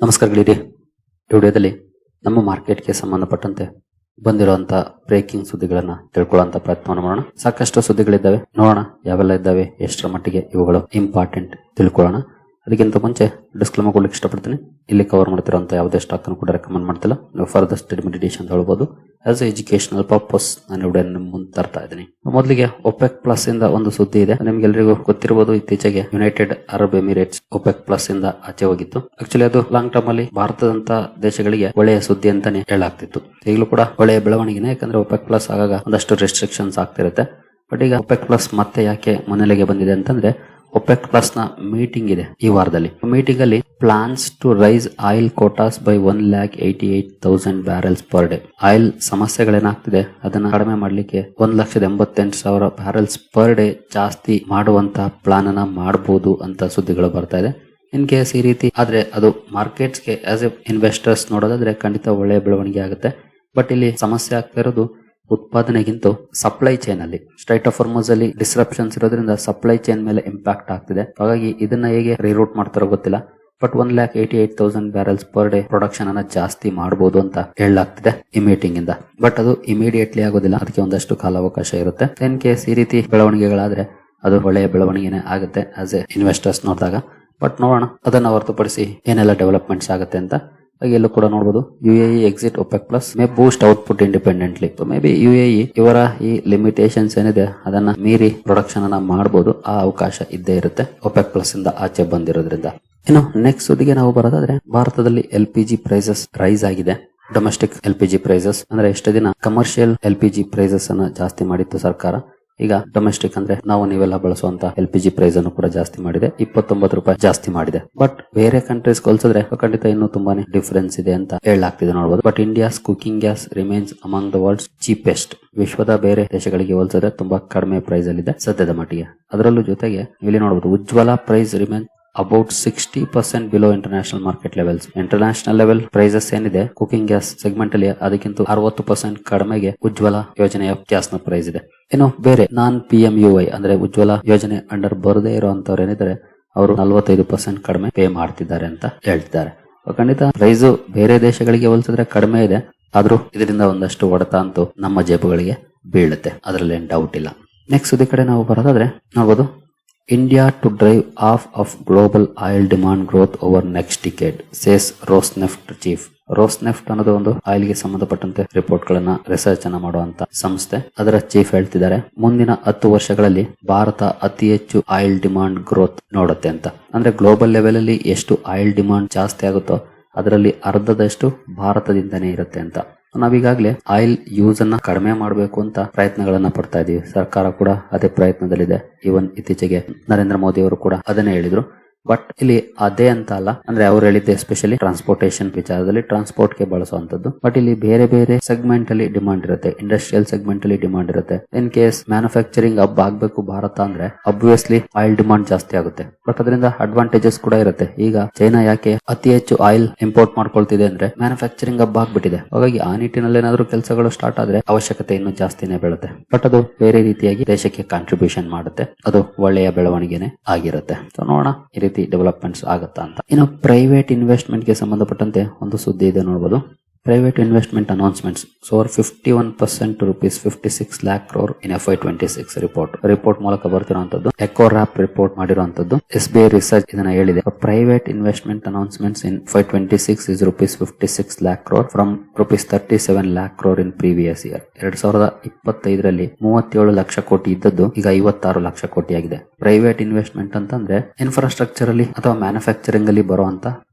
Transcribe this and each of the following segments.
ನಮಸ್ಕಾರ ಗೆಳೆಯರೇ, ಈ ವಿಡಿಯೋದಲ್ಲಿ ನಮ್ಮ ಮಾರ್ಕೆಟ್ಗೆ ಸಂಬಂಧಪಟ್ಟಂತೆ ಬಂದಿರುವಂತ ಬ್ರೇಕಿಂಗ್ ಸುದ್ದಿಗಳನ್ನ ತಿಳ್ಕೊಳ್ಳುವಂತ ಪ್ರಯತ್ನವನ್ನು ಮಾಡೋಣ. ಸಾಕಷ್ಟು ಸುದ್ದಿಗಳಿದ್ದಾವೆ, ನೋಡೋಣ ಯಾವೆಲ್ಲ ಇದ್ದಾವೆ, ಎಷ್ಟರ ಮಟ್ಟಿಗೆ ಇವುಗಳು ಇಂಪಾರ್ಟೆಂಟ್ ತಿಳ್ಕೊಳ್ಳೋಣ. ಅದಕ್ಕಿಂತ ಮುಂಚೆ ಡಿಸ್ಕ್ಲೇಮರ್ ಕೊಡ್ಲಿಕ್ಕೆ ಇಷ್ಟಪಡ್ತೀನಿ. ಇಲ್ಲಿ ಕವರ್ ಮಾಡ್ತಿರುವಂತ ಯಾವುದೇ ಸ್ಟಾಕ್ ಅನ್ನು ಕೂಡ ರೆಕಮೆಂಡ್ ಮಾಡ್ತಿಲ್ಲ. ನೀವು ಫರ್ದರ್ ಸ್ಟಡಿ ಮೆಡಿಟೇಷನ್ ಅಂತ ಹೇಳ್ಬೋದು. ಆಸ್ ಎ ಎಜುಕೇಶನಲ್ ಪರ್ಪಸ್ ನಾನು ವಿಡಿಯೋ ನಿಮ್ಮ ಮುಂದೆ ತರ್ತಾ ಇದ್ದೀನಿ. ಮೊದಲಿಗೆ ಒಪೆಕ್ ಪ್ಲಸ್ ಇಂದ ಒಂದು ಸುದ್ದಿ ಇದೆ. ನಿಮ್ಗೆಲ್ಲರಿಗೂ ಗೊತ್ತಿರಬಹುದು, ಇತ್ತೀಚೆಗೆ United Arab Emirates OPEC plus ಇಂದ ಆಚೆ ಹೋಗಿತ್ತು. ಆಕ್ಚುಲಿ ಅದು ಲಾಂಗ್ ಟರ್ಮ್ ಅಲ್ಲಿ ಭಾರತದಂತ ದೇಶಗಳಿಗೆ ಒಳ್ಳೆಯ ಸುದ್ದಿ ಅಂತಾನೆ ಹೇಳಲಾಗ್ತಿತ್ತು. ಈಗಲೂ ಕೂಡ ಒಳ್ಳೆಯ ಬೆಳವಣಿಗೆನೆ, ಯಾಕಂದ್ರೆ ಒಪೆಕ್ ಪ್ಲಸ್ ಆಗಾಗ ಒಂದಷ್ಟು ರೆಸ್ಟ್ರಿಕ್ಷನ್ಸ್ ಆಗ್ತಿರುತ್ತೆ. ಬಟ್ ಈಗ ಒಪೆಕ್ ಪ್ಲಸ್ ಮತ್ತೆ ಯಾಕೆ ಮುನ್ನೆಲೆಗೆ ಬಂದಿದೆ ಅಂತಂದ್ರೆ, ಒಪೆಕ್ ಪ್ಲಸ್ ನ ಮೀಟಿಂಗ್ ಇದೆ ಈ ವಾರದಲ್ಲಿ. ಮೀಟಿಂಗ್ ಅಲ್ಲಿ plans to raise oil quotas by 1,88,000 barrels per day. Oil ಸಮಸ್ಯೆಗಳೇನಾಗ್ತಿದೆ ಅದನ್ನ ಕಡಿಮೆ ಮಾಡ್ಲಿಕ್ಕೆ 1,88,000 ಬ್ಯಾರೆಲ್ಸ್ ಪರ್ ಡೇ ಜಾಸ್ತಿ ಮಾಡುವಂತ ಪ್ಲಾನ್ ಅನ್ನ ಮಾಡಬಹುದು ಅಂತ ಸುದ್ದಿಗಳು ಬರ್ತಾ ಇದೆ. ಇನ್ ಕೇಸ್ ಈ ರೀತಿ ಆದ್ರೆ ಅದು ಮಾರ್ಕೆಟ್ಸ್ಗೆ ಆಸ್ ಎ ಇನ್ವೆಸ್ಟರ್ಸ್ ನೋಡೋದಾದ್ರೆ ಖಂಡಿತ ಒಳ್ಳೆಯ ಬೆಳವಣಿಗೆ ಆಗುತ್ತೆ. ಬಟ್ ಇಲ್ಲಿ ಸಮಸ್ಯೆ ಆಗ್ತಾ ಇರೋದು ಉತ್ಪಾದನೆಗಿಂತ ಸಪ್ಲೈ ಚೈನ್ ಅಲ್ಲಿ. ಸ್ಟ್ರೈಟ್ ಆಫ್ ಹಾರ್ಮುಜ್ ಅಲ್ಲಿ ಡಿಸ್ರಪ್ಷನ್ಸ್ ಇರೋದ್ರಿಂದ ಸಪ್ಲೈ ಚೈನ್ ಮೇಲೆ ಇಂಪ್ಯಾಕ್ಟ್ ಆಗ್ತಿದೆ. ಹಾಗಾಗಿ ಇದನ್ನ ಹೇಗೆ ರಿರೂಟ್ ಮಾಡ್ತಾರೋ ಗೊತ್ತಿಲ್ಲ. But 1,88,000 barrels per day production ಅನ್ನ ಜಾಸ್ತಿ ಮಾಡಬಹುದು ಅಂತ ಹೇಳಲಾಗ್ತಿದೆ ಈ ಮೀಟಿಂಗ್ ಇಂದ. ಬಟ್ ಅದು ಇಮಿಡಿಯೇಟ್ಲಿ ಆಗೋದಿಲ್ಲ, ಅದಕ್ಕೆ ಒಂದಷ್ಟು ಕಾಲಾವಕಾಶ ಇರುತ್ತೆ. ಇನ್ ಕೇಸ್ ಈ ರೀತಿ ಬೆಳವಣಿಗೆಗಳಾದ್ರೆ ಅದು ಒಳ್ಳೆಯ ಬೆಳವಣಿಗೆನೇ ಆಗುತ್ತೆ ಆಸ್ ಎ ಇನ್ವೆಸ್ಟರ್ಸ್ ನೋಡಿದಾಗ. ಬಟ್ ನೋಡೋಣ ಅದನ್ನ ಹೊರತುಪಡಿಸಿ ಏನೆಲ್ಲ ಡೆವಲಪ್ಮೆಂಟ್ಸ್ ಆಗುತ್ತೆ ಅಂತ. ಎಲ್ಲೂ ಕೂಡ ನೋಡಬಹುದು, UAE exit OPEC plus May Boost output independently. May be UAE ಇವರ ಈ ಲಿಮಿಟೇಷನ್ಸ್ ಏನಿದೆ ಅದನ್ನ ಮೀರಿ ಪ್ರೊಡಕ್ಷನ್ ಅನ್ನ ಮಾಡಬಹುದು, ಆ ಅವಕಾಶ ಇದ್ದೇ ಇರುತ್ತೆ ಒಪೆಕ್ ಪ್ಲಸ್ ಇಂದ ಆಚೆ ಬಂದಿರೋದ್ರಿಂದ. ಇನ್ನು ನೆಕ್ಸ್ಟ್ ಸುದ್ದಿಗೆ ನಾವು ಬರೋದಾದ್ರೆ, ಭಾರತದಲ್ಲಿ LPG ಪ್ರೈಸಸ್ ರೈಸ್ ಆಗಿದೆ. ಡೊಮೆಸ್ಟಿಕ್ LPG ಪ್ರೈಸಸ್ ಅಂದ್ರೆ ಎಷ್ಟು ದಿನ ಕಮರ್ಷಿಯಲ್ LPG ಪ್ರೈಸಸ್ ಅನ್ನ ಜಾಸ್ತಿ ಮಾಡಿತ್ತು ಸರ್ಕಾರ. ಈಗ ಡೊಮೆಸ್ಟಿಕ್ ಅಂದ್ರೆ ನಾವು ನೀವೆಲ್ಲ ಬಳಸುವಂತ LPG ಪ್ರೈಸ್ ಅನ್ನು ಕೂಡ ಜಾಸ್ತಿ ಮಾಡಿದೆ, 29 ರೂಪಾಯಿ ಜಾಸ್ತಿ ಮಾಡಿದೆ. ಬಟ್ ಬೇರೆ ಕಂಟ್ರೀಸ್ ಹೋಲಿಸಿದ್ರೆ ಖಂಡಿತ ಇನ್ನೂ ತುಂಬಾನೇ ಡಿಫರೆನ್ಸ್ ಇದೆ ಅಂತ ಹೇಳಲಾಗ್ತಿದೆ ನೋಡಬಹುದು. But India's cooking gas remains among the world's cheapest. ವಿಶ್ವದ ಬೇರೆ ದೇಶಗಳಿಗೆ ಹೋಲಿಸಿದ್ರೆ ತುಂಬಾ ಕಡಿಮೆ ಪ್ರೈಸ್ ಅಲ್ಲಿ ಇದೆ ಸದ್ಯದ ಮಟ್ಟಿಗೆ. ಅದರಲ್ಲೂ ಜೊತೆಗೆ ಇಲ್ಲಿ ನೋಡಬಹುದು, Ujjwala price remain about 60% below international market levels. International level prices ಏನಿದೆ ಕುಕಿಂಗ್ ಗ್ಯಾಸ್ ಸೆಗ್ಮೆಂಟ್ ಅಲ್ಲಿ, ಅದಕ್ಕಿಂತ 60% ಕಡಿಮೆಗೆ ಉಜ್ವಲ ಯೋಜನೆಯ ಗ್ಯಾಸ್ ನ ಪ್ರೈಸ್ ಇದೆ. ಇನ್ನು ಬೇರೆ ನಾನ್ PMUY ಅಂದ್ರೆ ಉಜ್ವಲ ಯೋಜನೆ ಅಂಡರ್ ಬರದೇ ಇರುವಂತವ್ರು ಏನಿದ್ದಾರೆ ಅವರು 45% ಕಡಿಮೆ ಪೇ ಮಾಡ್ತಿದ್ದಾರೆ ಅಂತ ಹೇಳ್ತಿದ್ದಾರೆ. ಖಂಡಿತ ಪ್ರೈಸ್ ಬೇರೆ ದೇಶಗಳಿಗೆ ಹೋಲಿಸಿದ್ರೆ ಕಡಿಮೆ ಇದೆ, ಆದ್ರೂ ಇದರಿಂದ ಒಂದಷ್ಟು ಹೊಡೆತ ಅಂತೂ ನಮ್ಮ ಜೇಬುಗಳಿಗೆ ಬೀಳುತ್ತೆ, ಅದರಲ್ಲಿ ಏನ್ ಡೌಟ್ ಇಲ್ಲ. ನೆಕ್ಸ್ಟ್ ಈ ಕಡೆ ನಾವು ಬರೋದಾದ್ರೆ ನೋಡಬಹುದು, India to drive half of global oil demand growth over next decade, says Rosneft chief. ರೋಸ್ನೆಫ್ಟ್ ಅನ್ನೋದು ಒಂದು ಆಯಿಲ್ ಗೆ ಸಂಬಂಧಪಟ್ಟಂತೆ ರಿಪೋರ್ಟ್ ಗಳನ್ನ ರಿಸರ್ಚ್ ಅನ್ನ ಮಾಡುವಂತ ಸಂಸ್ಥೆ. ಅದರ ಚೀಫ್ ಹೇಳ್ತಿದ್ದಾರೆ, ಮುಂದಿನ 10 ವರ್ಷಗಳಲ್ಲಿ ಭಾರತ ಅತಿ ಹೆಚ್ಚು ಆಯಿಲ್ ಡಿಮಾಂಡ್ ಗ್ರೋತ್ ನೋಡುತ್ತೆ ಅಂತ. ಅಂದ್ರೆ ಗ್ಲೋಬಲ್ ಲೆವೆಲ್ ಅಲ್ಲಿ ಎಷ್ಟು ಆಯಿಲ್ ಡಿಮಾಂಡ್ ಜಾಸ್ತಿ ಆಗುತ್ತೋ ಅದರಲ್ಲಿ ಅರ್ಧದಷ್ಟು ಭಾರತದಿಂದನೇ ಇರುತ್ತೆ ಅಂತ. ನಾವೀಗಾಗಲೇ ಆಯಿಲ್ ಯೂಸ್ ಅನ್ನ ಕಡಿಮೆ ಮಾಡಬೇಕು ಅಂತ ಪ್ರಯತ್ನಗಳನ್ನ ಪಡ್ತಾ ಇದೀವಿ. ಸರ್ಕಾರ ಕೂಡ ಅದೇ ಪ್ರಯತ್ನದಲ್ಲಿದೆ. ಈವನ್ ಇತ್ತೀಚೆಗೆ ನರೇಂದ್ರ ಮೋದಿ ಅವರು ಕೂಡ ಅದನ್ನೇ ಹೇಳಿದ್ರು. ಬಟ್ ಇಲ್ಲಿ ಅದೇ ಅಂತ ಅಲ್ಲ, ಅಂದ್ರೆ ಅವ್ರು ಹೇಳಿದ್ದೆ ಎಸ್ಪೆಷಲಿ ಟ್ರಾನ್ಸ್ಪೋರ್ಟೇಷನ್ ವಿಚಾರದಲ್ಲಿ, ಟ್ರಾನ್ಸ್ಪೋರ್ಟ್ ಗೆ ಬಳಸುವಂತದ್ದು. ಬಟ್ ಇಲ್ಲಿ ಬೇರೆ ಬೇರೆ ಸೆಗ್ಮೆಂಟ್ ಅಲ್ಲಿ ಡಿಮಾಂಡ್ ಇರುತ್ತೆ. ಇಂಡಸ್ಟ್ರಿಯಲ್ ಸೆಗ್ಮೆಂಟ್ ಅಲ್ಲಿ ಡಿಮಾಂಡ್ ಇರುತ್ತೆ. ಇನ್ ಕೇಸ್ ಮ್ಯಾನುಫ್ಯಾಕ್ಚರಿಂಗ್ ಹಬ್ ಆಗ್ಬೇಕು ಭಾರತ ಅಂದ್ರೆ ಅಬ್ವಿಯಸ್ಲಿ ಆಯಿಲ್ ಡಿಮಾಂಡ್ ಜಾಸ್ತಿ ಆಗುತ್ತೆ. ಬಟ್ ಅದರಿಂದ ಅಡ್ವಾಂಟೇಜಸ್ ಕೂಡ ಇರುತ್ತೆ. ಈಗ ಚೈನಾ ಯಾಕೆ ಅತಿ ಹೆಚ್ಚು ಆಯಿಲ್ ಇಂಪೋರ್ಟ್ ಮಾಡ್ಕೊಳ್ತಿದೆ ಅಂದ್ರೆ ಮ್ಯಾನುಫ್ಯಾಕ್ಚರಿಂಗ್ ಹಬ್ ಆಗ್ಬಿಟ್ಟಿದೆ. ಹಾಗಾಗಿ ಆ ನಿಟ್ಟಿನಲ್ಲಿ ಏನಾದ್ರು ಕೆಲಸಗಳು ಸ್ಟಾರ್ಟ್ ಆದ್ರೆ ಅವಶ್ಯಕತೆ ಇನ್ನೂ ಜಾಸ್ತಿನೇ ಬೀಳುತ್ತೆ. ಬಟ್ ಅದು ಬೇರೆ ರೀತಿಯಾಗಿ ದೇಶಕ್ಕೆ ಕಾಂಟ್ರಿಬ್ಯೂಷನ್ ಮಾಡುತ್ತೆ, ಅದು ಒಳ್ಳೆಯ ಬೆಳವಣಿಗೆನೆ ಆಗಿರುತ್ತೆ. ಸೊ ನೋಡೋಣ ಈ ರೀತಿ ಡೆವಲಪ್ಮೆಂಟ್ಸ್ ಆಗುತ್ತಾ ಅಂತ. ಇನ್ನು ಪ್ರೈವೇಟ್ ಇನ್ವೆಸ್ಟ್ಮೆಂಟ್ ಗೆ ಸಂಬಂಧಪಟ್ಟಂತೆ ಒಂದು ಸುದ್ದಿ ಇದೆ ನೋಡಬಹುದು. Private investment announcements soar 51% to ₹56 lakh crore in FY26 report ಮೂಲಕ ಬರ್ತಿರುವಂತದ್ದು. ಎಕೋರ್ಯಾಪ್ ರಿಪೋರ್ಟ್ ಮಾಡಿರುವಂತದ್ದು. SBI ರಿಸರ್ಚ್ ಇದನ್ನ ಹೇಳಿದೆ. Private investment announcements in FY26 is ₹56 lakh crore from ₹37 lakh crore in previous year. 2025ರಲ್ಲಿ 37 lakh ಕೋಟಿ ಇದ್ದದ್ದು ಈಗ 56 ಲಕ್ಷ ಕೋಟಿ ಆಗಿದೆ. ಪ್ರೈವೇಟ್ ಇನ್ವೆಸ್ಟ್ಮೆಂಟ್ ಅಂತಂದ್ರೆ ಇನ್ಫ್ರಾಸ್ಟ್ರಕ್ಚರ್ ಅಲ್ಲಿ ಅಥವಾ ಮ್ಯಾನುಫ್ಯಾಕ್ಚರಿಂಗ್ ಅಲ್ಲಿ ಬರುವಂತ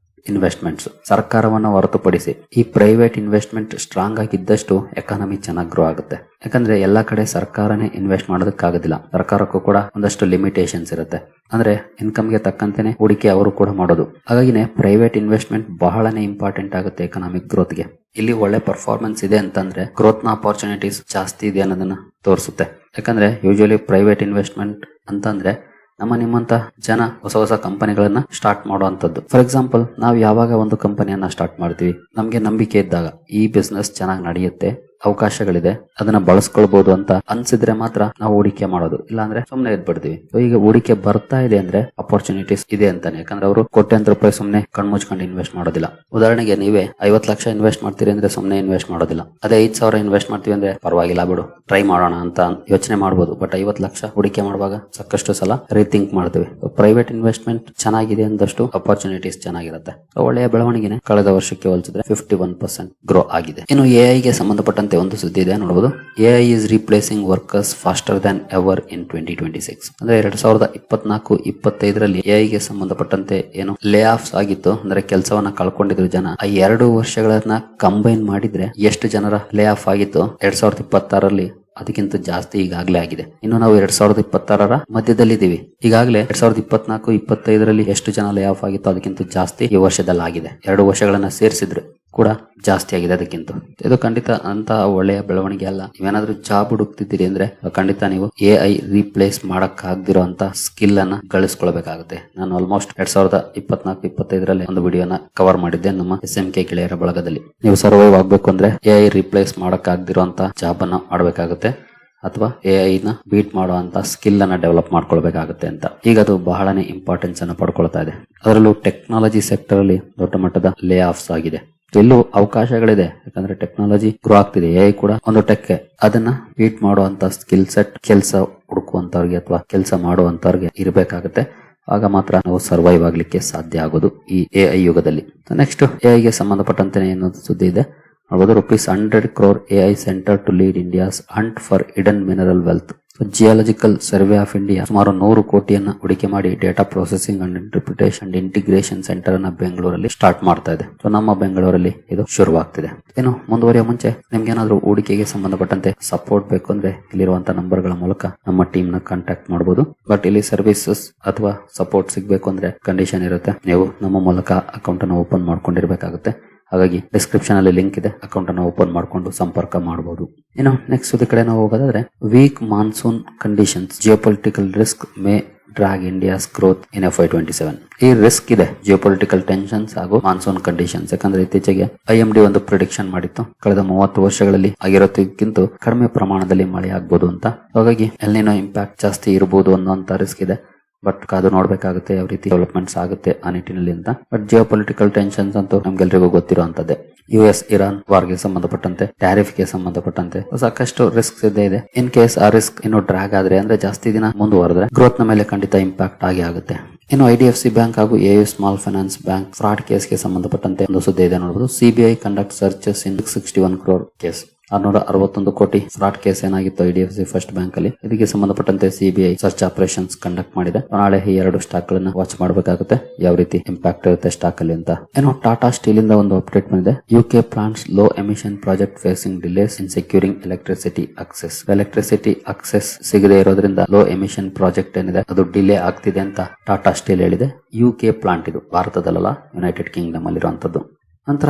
ಇನ್ವೆಸ್ಟ್ಮೆಂಟ್ಸ್. ಸರ್ಕಾರವನ್ನು ಹೊರತುಪಡಿಸಿ ಈ ಪ್ರೈವೇಟ್ ಇನ್ವೆಸ್ಟ್ಮೆಂಟ್ ಸ್ಟ್ರಾಂಗ್ ಆಗಿದ್ದಷ್ಟು ಎಕಾನಮಿ ಚೆನ್ನಾಗಿ ಗ್ರೋ ಆಗುತ್ತೆ. ಯಾಕಂದ್ರೆ ಎಲ್ಲಾ ಕಡೆ ಸರ್ಕಾರನೇ ಇನ್ವೆಸ್ಟ್ ಮಾಡೋದಕ್ಕಾಗೋದಿಲ್ಲ. ಸರ್ಕಾರಕ್ಕೂ ಕೂಡ ಒಂದಷ್ಟು ಲಿಮಿಟೇಷನ್ಸ್ ಇರುತ್ತೆ. ಅಂದ್ರೆ ಇನ್ಕಮ್ ಗೆ ತಕ್ಕಂತೆನೆ ಹೂಡಿಕೆ ಅವರು ಕೂಡ ಮಾಡೋದು. ಹಾಗಾಗಿನೇ ಪ್ರೈವೇಟ್ ಇನ್ವೆಸ್ಟ್ಮೆಂಟ್ ಬಹಳನೇ ಇಂಪಾರ್ಟೆಂಟ್ ಆಗುತ್ತೆ ಎಕನಾಮಿಕ್ ಗ್ರೋತ್ ಗೆ. ಇಲ್ಲಿ ಒಳ್ಳೆ ಪರ್ಫಾರ್ಮೆನ್ಸ್ ಇದೆ ಅಂತಂದ್ರೆ ಗ್ರೋತ್ ನ ಆಪರ್ಚುನಿಟೀಸ್ ಜಾಸ್ತಿ ಇದೆ ಅನ್ನೋದನ್ನ ತೋರಿಸುತ್ತೆ. ಯಾಕಂದ್ರೆ ಯೂಶುವಲಿ ಪ್ರೈವೇಟ್ ಇನ್ವೆಸ್ಟ್ಮೆಂಟ್ ಅಂತಂದ್ರೆ ನಿಮ್ಮಂತ ಜನ ಹೊಸ ಕಂಪನಿಗಳನ್ನ ಸ್ಟಾರ್ಟ್ ಮಾಡುವಂತದ್ದು. ಫಾರ್ ಎಕ್ಸಾಂಪಲ್, ನಾವು ಯಾವಾಗ ಒಂದು ಕಂಪನಿಯನ್ನ ಸ್ಟಾರ್ಟ್ ಮಾಡ್ತೀವಿ, ನಮ್ಗೆ ನಂಬಿಕೆ ಇದ್ದಾಗ ಈ ಬಿಸ್ನೆಸ್ ಚೆನ್ನಾಗಿ ನಡೆಯುತ್ತೆ, ಅವಕಾಶಗಳಿದೆ, ಅದನ್ನ ಬಳಸ್ಕೊಳ್ಬಹುದು ಅಂತ ಅನ್ಸಿದ್ರೆ ಮಾತ್ರ ನಾವು ಹೂಡಿಕೆ ಮಾಡೋದು, ಇಲ್ಲಾಂದ್ರೆ ಸುಮ್ನೆ ಎದ್ ಬಿಡ್ತೀವಿ. ಸೊ ಈಗ ಹೂಡಿಕೆ ಬರ್ತಾ ಇದೆ ಅಂದ್ರೆ ಅಪರ್ಚುನಿಟೀಸ್ ಇದೆ ಅಂತಾನೆ. ಯಾಕಂದ್ರೆ ಅವರು ಕೋಟ್ಯಾಂತರ ರೂಪಾಯಿ ಸುಮ್ನೆ ಕಣ್ಮುಚ್ಕೊಂಡು ಇನ್ವೆಸ್ಟ್ ಮಾಡೋದಿಲ್ಲ. ಉದಾಹರಣೆಗೆ ನೀವೇ 50 ಲಕ್ಷ ಇನ್ವೆಸ್ಟ್ ಮಾಡ್ತೀರಿ ಅಂದ್ರೆ ಸುಮ್ನೆ ಇನ್ವೆಸ್ಟ್ ಮಾಡೋದಿಲ್ಲ. ಅದೇ 5,000 ಇನ್ವೆಸ್ಟ್ ಮಾಡ್ತೀವಿ ಅಂದ್ರೆ ಪರವಾಗಿಲ್ಲ ಬಿಡು, ಟ್ರೈ ಮಾಡೋಣ ಅಂತ ಯೋಚನೆ ಮಾಡಬಹುದು. ಬಟ್ 50 ಲಕ್ಷ ಹೂಡಿಕೆ ಮಾಡುವಾಗ ಸಾಕಷ್ಟು ಸಲ ರೀಥಿಂಕ್ ಮಾಡ್ತೀವಿ. ಪ್ರೈವೇಟ್ ಇನ್ವೆಸ್ಟ್ಮೆಂಟ್ ಚೆನ್ನಾಗಿದೆ ಅಂದಷ್ಟು ಅಪರ್ಚುನಿಟೀಸ್ ಚೆನ್ನಾಗಿರುತ್ತೆ. ಒಳ್ಳೆಯ ಬೆಳವಣಿಗೆನೆ ಕಳೆದ ವರ್ಷಕ್ಕೆ ಹೋಲಿಸಿದ್ರೆ 51% ಗ್ರೋ ಆಗಿದೆ. ಇನ್ನು ಎಐ ಗೆ ಸಂಬಂಧಪಟ್ಟಂತೆ ಒಂದು ಸುದ್ದಿ ಇದೆ ನೋಡಬಹುದು. AI is replacing workers faster Dhan ever in 2026. ಅಂದ್ರೆ 2024-25ರಲ್ಲಿ ಎಐ ಗೆ ಸಂಬಂಧಪಟ್ಟಂತೆ ಏನು ಲೇ ಆಫ್ಸ್ ಆಗಿತ್ತು, ಅಂದ್ರೆ ಕೆಲಸವನ್ನ ಕಳ್ಕೊಂಡಿದ್ರು ಜನ, ಆ 2 ವರ್ಷಗಳನ್ನ ಕಂಬೈನ್ ಮಾಡಿದ್ರೆ ಎಷ್ಟು ಜನರ ಲೇ ಆಫ್ ಆಗಿತ್ತು 2026ರಲ್ಲಿ ಅದಕ್ಕಿಂತ ಜಾಸ್ತಿ ಈಗಾಗಲೇ ಆಗಿದೆ. ಇನ್ನು ನಾವು 2026ರ ಮಧ್ಯದಲ್ಲಿದ್ದೀವಿ. ಈಗಾಗಲೇ 2024-25ರಲ್ಲಿ ಎಷ್ಟು ಜನ ಲೇ ಆಫ್ ಆಗಿತ್ತು ಅದಕ್ಕಿಂತ ಜಾಸ್ತಿ ಈ ವರ್ಷದಲ್ಲಿ ಆಗಿದೆ. 2 ವರ್ಷಗಳನ್ನ ಸೇರಿಸಿದ್ರೆ ಕೂಡ ಜಾಸ್ತಿ ಆಗಿದೆ ಅದಕ್ಕಿಂತ. ಇದು ಖಂಡಿತ ಅಂತ ಒಳ್ಳೆಯ ಬೆಳವಣಿಗೆ ಅಲ್ಲ. ನೀವೇನಾದ್ರೂ ಜಾಬ್ ಹುಡುಕ್ತಿದ್ದೀರಿ ಅಂದ್ರೆ ಖಂಡಿತ ನೀವು ಎಐ ರೀಪ್ಲೇಸ್ ಮಾಡಕ್ ಆಗದಿರೋ ಅಂತ ಸ್ಕಿಲ್ ಅನ್ನ ಗಳಿಸ್ಕೊಳ್ಬೇಕಾಗುತ್ತೆ. ನಾನು ಆಲ್ಮೋಸ್ಟ್ 2024-25ರಲ್ಲಿ ಒಂದು ವಿಡಿಯೋನ ಕವರ್ ಮಾಡಿದ್ದೆ ನಮ್ಮ SMK ಗೆಳೆಯರ ಬಳಗದಲ್ಲಿ. ನೀವು ಸರ್ವೈವ್ ಆಗ್ಬೇಕು ಅಂದ್ರೆ ಎಐ ರೀಪ್ಲೇಸ್ ಮಾಡಕ್ ಆಗದಿರೋ ಅಂತ ಜಾಬ್ ಅನ್ನ ಮಾಡಬೇಕಾಗುತ್ತೆ, ಅಥವಾ ಎಐ ನ ಬೀಟ್ ಮಾಡುವಂತ ಸ್ಕಿಲ್ ಅನ್ನ ಡೆವಲಪ್ ಮಾಡ್ಕೊಳ್ಬೇಕಾಗುತ್ತೆ ಅಂತ. ಈಗ ಅದು ಬಹಳನೇ ಇಂಪಾರ್ಟೆನ್ಸ್ ಅನ್ನು ಪಡ್ಕೊಳ್ತಾ ಇದೆ. ಅದರಲ್ಲೂ ಟೆಕ್ನಾಲಜಿ ಸೆಕ್ಟರ್ ಅಲ್ಲಿ ದೊಡ್ಡ ಮಟ್ಟದ ಲೇ ಆಫ್ಸ್ ಆಗಿದೆ. ಎಲ್ಲೂ ಅವಕಾಶಗಳಿದೆ, ಯಾಕಂದ್ರೆ ಟೆಕ್ನಾಲಜಿ ಗ್ರೋ ಆಗ್ತಿದೆ. ಎಐ ಕೂಡ ಒಂದು ಟೆಕ್. ಅದನ್ನ ಬೀಟ್ ಮಾಡುವಂತ ಸ್ಕಿಲ್ ಸೆಟ್ ಕೆಲಸ ಹುಡುಕುವಂತವ್ರಿಗೆ ಅಥವಾ ಕೆಲಸ ಮಾಡುವಂತವ್ರಿಗೆ ಇರಬೇಕಾಗುತ್ತೆ. ಆಗ ಮಾತ್ರ ನಾವು ಸರ್ವೈವ್ ಆಗ್ಲಿಕ್ಕೆ ಸಾಧ್ಯ ಆಗೋದು ಈ ಎಐ ಯುಗದಲ್ಲಿ. ನೆಕ್ಸ್ಟ್ ಎಐ ಗೆ ಸಂಬಂಧಪಟ್ಟಂತೆ ಏನು ಸುದ್ದಿ ಇದೆ ನೋಡಬಹುದು. ₹100 crore AI center to lead India's hunt for hidden mineral wealth. Geological survey of India ಸುಮಾರು 100 ಕೋಟಿಯನ್ನ ಹೂಡಿಕೆ ಮಾಡಿ data processing and interpretation and integration centre ಅನ್ನ ಬೆಂಗಳೂರಲ್ಲಿ ಸ್ಟಾರ್ಟ್ ಮಾಡ್ತಾ ಇದೆ. ಸೊ ನಮ್ಮ ಬೆಂಗಳೂರಲ್ಲಿ ಇದು ಶುರುವಾಗ್ತಿದೆ. ಏನು ಮುಂದುವರಿಯೋ ಮುಂಚೆ ನಿಮ್ಗೆ ಏನಾದ್ರು ಹೂಡಿಕೆಗೆ ಸಂಬಂಧಪಟ್ಟಂತೆ ಸಪೋರ್ಟ್ ಬೇಕು ಅಂದ್ರೆ ಇಲ್ಲಿರುವಂತಹ ನಂಬರ್ಗಳ ಮೂಲಕ ನಮ್ಮ ಟೀಮ್ ನ ಕಾಂಟ್ಯಾಕ್ಟ್ ಮಾಡಬಹುದು. ಬಟ್ ಇಲ್ಲಿ ಸರ್ವಿಸಸ್ ಅಥವಾ ಸಪೋರ್ಟ್ ಸಿಗಬೇಕು ಅಂದ್ರೆ ಕಂಡೀಷನ್ ಇರುತ್ತೆ. ನೀವು ನಮ್ಮ ಮೂಲಕ ಅಕೌಂಟ್ ಅನ್ನು ಓಪನ್ ಮಾಡ್ಕೊಂಡಿರ್ಬೇಕಾಗುತ್ತೆ. ಹಾಗಾಗಿ ಡಿಸ್ಕ್ರಿಪ್ಷನ್ ಅಲ್ಲಿ ಲಿಂಕ್ ಇದೆ, ಅಕೌಂಟ್ ಅನ್ನು ಓಪನ್ ಮಾಡಿಕೊಂಡು ಸಂಪರ್ಕ ಮಾಡಬಹುದು. ಇನ್ನು ನೆಕ್ಸ್ಟ್ ಸುದ್ದಿ ಕಡೆ ನಾವು ಹೋಗೋದಾದ್ರೆ, weak monsoon conditions geopolitical risk may drag India's growth in FY27. ಈ ರಿಸ್ಕ್ ಇದೆ, ಜಿಯೋಪೊಲಿಟಿಕಲ್ ಟೆನ್ಷನ್ಸ್ ಹಾಗೂ ಮಾನ್ಸೂನ್ ಕಂಡೀಷನ್ಸ್. ಯಾಕಂದ್ರೆ ಇತ್ತೀಚೆಗೆ IMD ಒಂದು ಪ್ರಿಡಿಕ್ಷನ್ ಮಾಡಿತ್ತು, ಕಳೆದ 30 ವರ್ಷಗಳಲ್ಲಿ ಆಗಿರೋದಕ್ಕಿಂತ ಕಡಿಮೆ ಪ್ರಮಾಣದಲ್ಲಿ ಮಳೆ ಆಗ್ಬೋದು ಅಂತ. ಹಾಗಾಗಿ ಎಲ್ನಿನೋ ಇಂಪ್ಯಾಕ್ಟ್ ಜಾಸ್ತಿ ಇರಬಹುದು ಅನ್ನೋಂತ ರಿಸ್ಕ್ ಇದೆ. ಬಟ್ ಕಾದು ನೋಡ್ಬೇಕಾಗುತ್ತೆ ಯಾವ ರೀತಿ ಡೆವಲಪ್ಮೆಂಟ್ಸ್ ಆಗುತ್ತೆ ಆ ನಿಟ್ಟಿನಲ್ಲಿ ಅಂತ. ಬಟ್ ಜಿಯೋಪೊಲಿಟಿಕಲ್ ಟೆನ್ಷನ್ಸ್ ಅಂತೂ ನಮ್ಗೆಲ್ರಿಗೂ ಗೊತ್ತಿರುವಂತದ್ದೇ. US ಇರಾನ್ ವಾರ್ಗೆ ಸಂಬಂಧಪಟ್ಟಂತೆ, ಟ್ಯಾರಿಫ್ ಗೆ ಸಂಬಂಧಪಟ್ಟಂತೆ ಸಾಕಷ್ಟು ರಿಸ್ಕ್ ಇದೆ. ಇನ್ ಕೇಸ್ ಆ ರಿಸ್ಕ್ ಇನ್ನು ಡ್ರಾಗ್ ಆದ್ರೆ ಅಂದ್ರೆ ಜಾಸ್ತಿ ದಿನ ಮುಂದುವರೆದ್ರೆ ಗ್ರೋತ್ ನ ಮೇಲೆ ಖಂಡಿತ ಇಂಪ್ಯಾಕ್ಟ್ ಆಗೇ. ಇನ್ನು IDFC ಬ್ಯಾಂಕ್ ಹಾಗೂ AU small finance bank fraud ಕೇಸ್ಗೆ ಸಂಬಂಧಪಟ್ಟಂತೆ ಒಂದು ಸುದ್ದಿ ಇದೆ ನೋಡಬಹುದು. CBI conduct searches in 61 crore case. 661 ಕೋಟಿ ಫ್ರಾಡ್ ಕೇಸ್ ಏನಾಗಿತ್ತು IDFC ಫಸ್ಟ್ ಬ್ಯಾಂಕ್ ಅಲ್ಲಿ. ಇದಕ್ಕೆ ಸಂಬಂಧಪಟ್ಟಂತೆ CBI ಸರ್ಚ್ ಆಪರೇಷನ್ಸ್ ಕಂಡಕ್ಟ್ ಮಾಡಿದೆ. ನಾಳೆ ಈ 2 ಸ್ಟಾಕ್ ಗಳನ್ನ ವಾಚ್ ಮಾಡಬೇಕಾಗುತ್ತೆ, ಯಾವ ರೀತಿ ಇಂಪ್ಯಾಕ್ಟ್ ಇರುತ್ತೆ ಸ್ಟಾಕ್ ಅಲ್ಲಿ ಅಂತ. ಏನು ಟಾಟಾ ಸ್ಟೀಲ್ ಇಂದ ಒಂದು ಅಪ್ಡೇಟ್ ಬಂದಿದೆ. UK plants low emission project facing delays in securing electricity access. Electricity access ಸಿಗದೆ ಇರೋದ್ರಿಂದ ಲೋ ಎಮಿಷನ್ ಪ್ರಾಜೆಕ್ಟ್ ಏನಿದೆ ಅದು ಡಿಲೇ ಆಗ್ತಿದೆ ಅಂತ ಟಾಟಾ ಸ್ಟೀಲ್ ಹೇಳಿದೆ. UK ಪ್ಲಾಂಟ್ ಇದು ಭಾರತದಲ್ಲ, ಯುನೈಟೆಡ್ ಕಿಂಗ್ಡಮ್ ಅಲ್ಲಿರುವಂತದ್ದು. ನಂತರ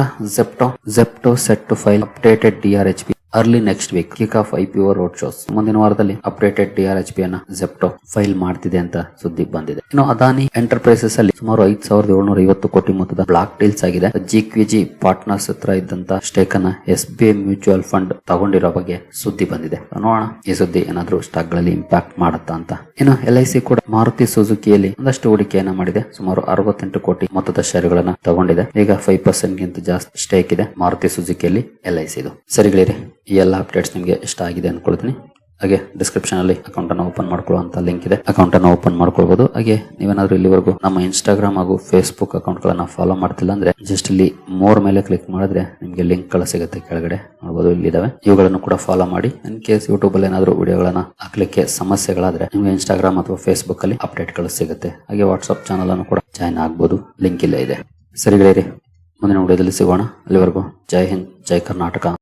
Zepto set to file updated DRHP early next week. Kick off IPO road shows. ಮುಂದಿನ ವಾರದಲ್ಲಿ ಅಪ್ಡೇಟೆಡ್ DRHP ಅನ್ನ Zepto ಫೈಲ್ ಮಾಡ್ತಿದೆ ಅಂತ ಸುದ್ದಿ ಬಂದಿದೆ. ಇನ್ನು ಅದಾನಿ ಎಂಟರ್ಪ್ರೈಸಸ್ ಅಲ್ಲಿ ಸುಮಾರು 5,750 ಕೋಟಿ ಮೊತ್ತದ ಬ್ಲಾಕ್ ಡೀಲ್ಸ್ ಆಗಿದೆ. GQG ಪಾರ್ಟ್ನರ್ಸ್ ಹತ್ರ ಇದ್ದಂತ ಸ್ಟೇಕ್ ಅನ್ನ SBI ಮ್ಯೂಚುವಲ್ ಫಂಡ್ ತಗೊಂಡಿರೋ ಬಗ್ಗೆ ಸುದ್ದಿ ಬಂದಿದೆ. ನೋಡೋಣ ಈ ಸುದ್ದಿ ಏನಾದ್ರೂ ಸ್ಟಾಕ್ ಗಳಲ್ಲಿ ಇಂಪ್ಯಾಕ್ಟ್ ಮಾಡುತ್ತಾ ಅಂತ. ಇನ್ನು LIC ಕೂಡ ಮಾರುತಿ ಸುಜುಕಿಯಲ್ಲಿ ಒಂದಷ್ಟು ಹೂಡಿಕೆಯನ್ನ ಮಾಡಿದೆ. ಸುಮಾರು 68 ಕೋಟಿ ಮೊತ್ತದ ಷೇರುಗಳನ್ನ ತಗೊಂಡಿದೆ. ಈಗ 5% ಗಿಂತ ಜಾಸ್ತಿ ಸ್ಟೇಕ್ ಇದೆ ಮಾರುತಿ ಸುಜುಕಿಯಲ್ಲಿ LIC ಇದು. ಸರಿಗಳಿರಿ, ಈ ಎಲ್ಲ ಅಪ್ಡೇಟ್ಸ್ ನಿಮಗೆ ಇಷ್ಟ ಆಗಿದೆ ಅನ್ಕೊಳ್ತೀನಿ. ಹಾಗೆ ಡಿಸ್ಕ್ರಿಪ್ಷನ್ ಅಲ್ಲಿ ಅಕೌಂಟ್ ಅನ್ನು ಓಪನ್ ಮಾಡ್ಕೊಳ್ಳುವಂತ ಲಿಂಕ್ ಇದೆ, ಅಕೌಂಟ್ ಅನ್ನು ಓಪನ್ ಮಾಡ್ಕೊಳ್ಬಹುದು. ಹಾಗೆ ನೀವೇನಾದ್ರೂ ಇಲ್ಲಿವರೆಗೂ ನಮ್ಮ ಇನ್ಸ್ಟಾಗ್ರಾಮ್ ಹಾಗೂ ಫೇಸ್ಬುಕ್ ಅಕೌಂಟ್ ಗಳನ್ನ ಫಾಲೋ ಮಾಡ್ತಿಲ್ಲ ಅಂದ್ರೆ ಜಸ್ಟ್ ಇಲ್ಲಿ ಮೋರ್ ಮೇಲೆ ಕ್ಲಿಕ್ ಮಾಡಿದ್ರೆ ನಿಮಗೆ ಲಿಂಕ್ ಗಳು ಸಿಗುತ್ತೆ, ಕೆಳಗಡೆ ನೋಡಬಹುದು, ಇಲ್ಲಿದಾವೆ. ಇವುಗಳನ್ನು ಕೂಡ ಫಾಲೋ ಮಾಡಿ. ಇನ್ ಕೇಸ್ ಯೂಟ್ಯೂಬ್ ಅಲ್ಲಿ ಏನಾದ್ರೂ ವಿಡಿಯೋಗಳನ್ನ ಹಾಕ್ಲಿಕ್ಕೆ ಸಮಸ್ಯೆಗಳಾದ್ರೆ ನಿಮ್ಗೆ ಇನ್ಸ್ಟಾಗ್ರಾಮ್ ಅಥವಾ ಫೇಸ್ಬುಕ್ ಅಲ್ಲಿ ಅಪ್ಡೇಟ್ ಗಳು ಸಿಗುತ್ತೆ. ಹಾಗೆ ವಾಟ್ಸ್ಆಪ್ ಚಾನಲ್ ಅನ್ನು ಕೂಡ ಜಾಯ್ನ್ ಆಗಬಹುದು, ಲಿಂಕ್ ಇಲ್ಲೇ ಇದೆ. ಸರಿಗಳಿರಿ, ಮುಂದಿನ ವಿಡಿಯೋದಲ್ಲಿ ಸಿಗೋಣ. ಅಲ್ಲಿವರೆಗೂ ಜೈ ಹಿಂದ್, ಜೈ ಕರ್ನಾಟಕ.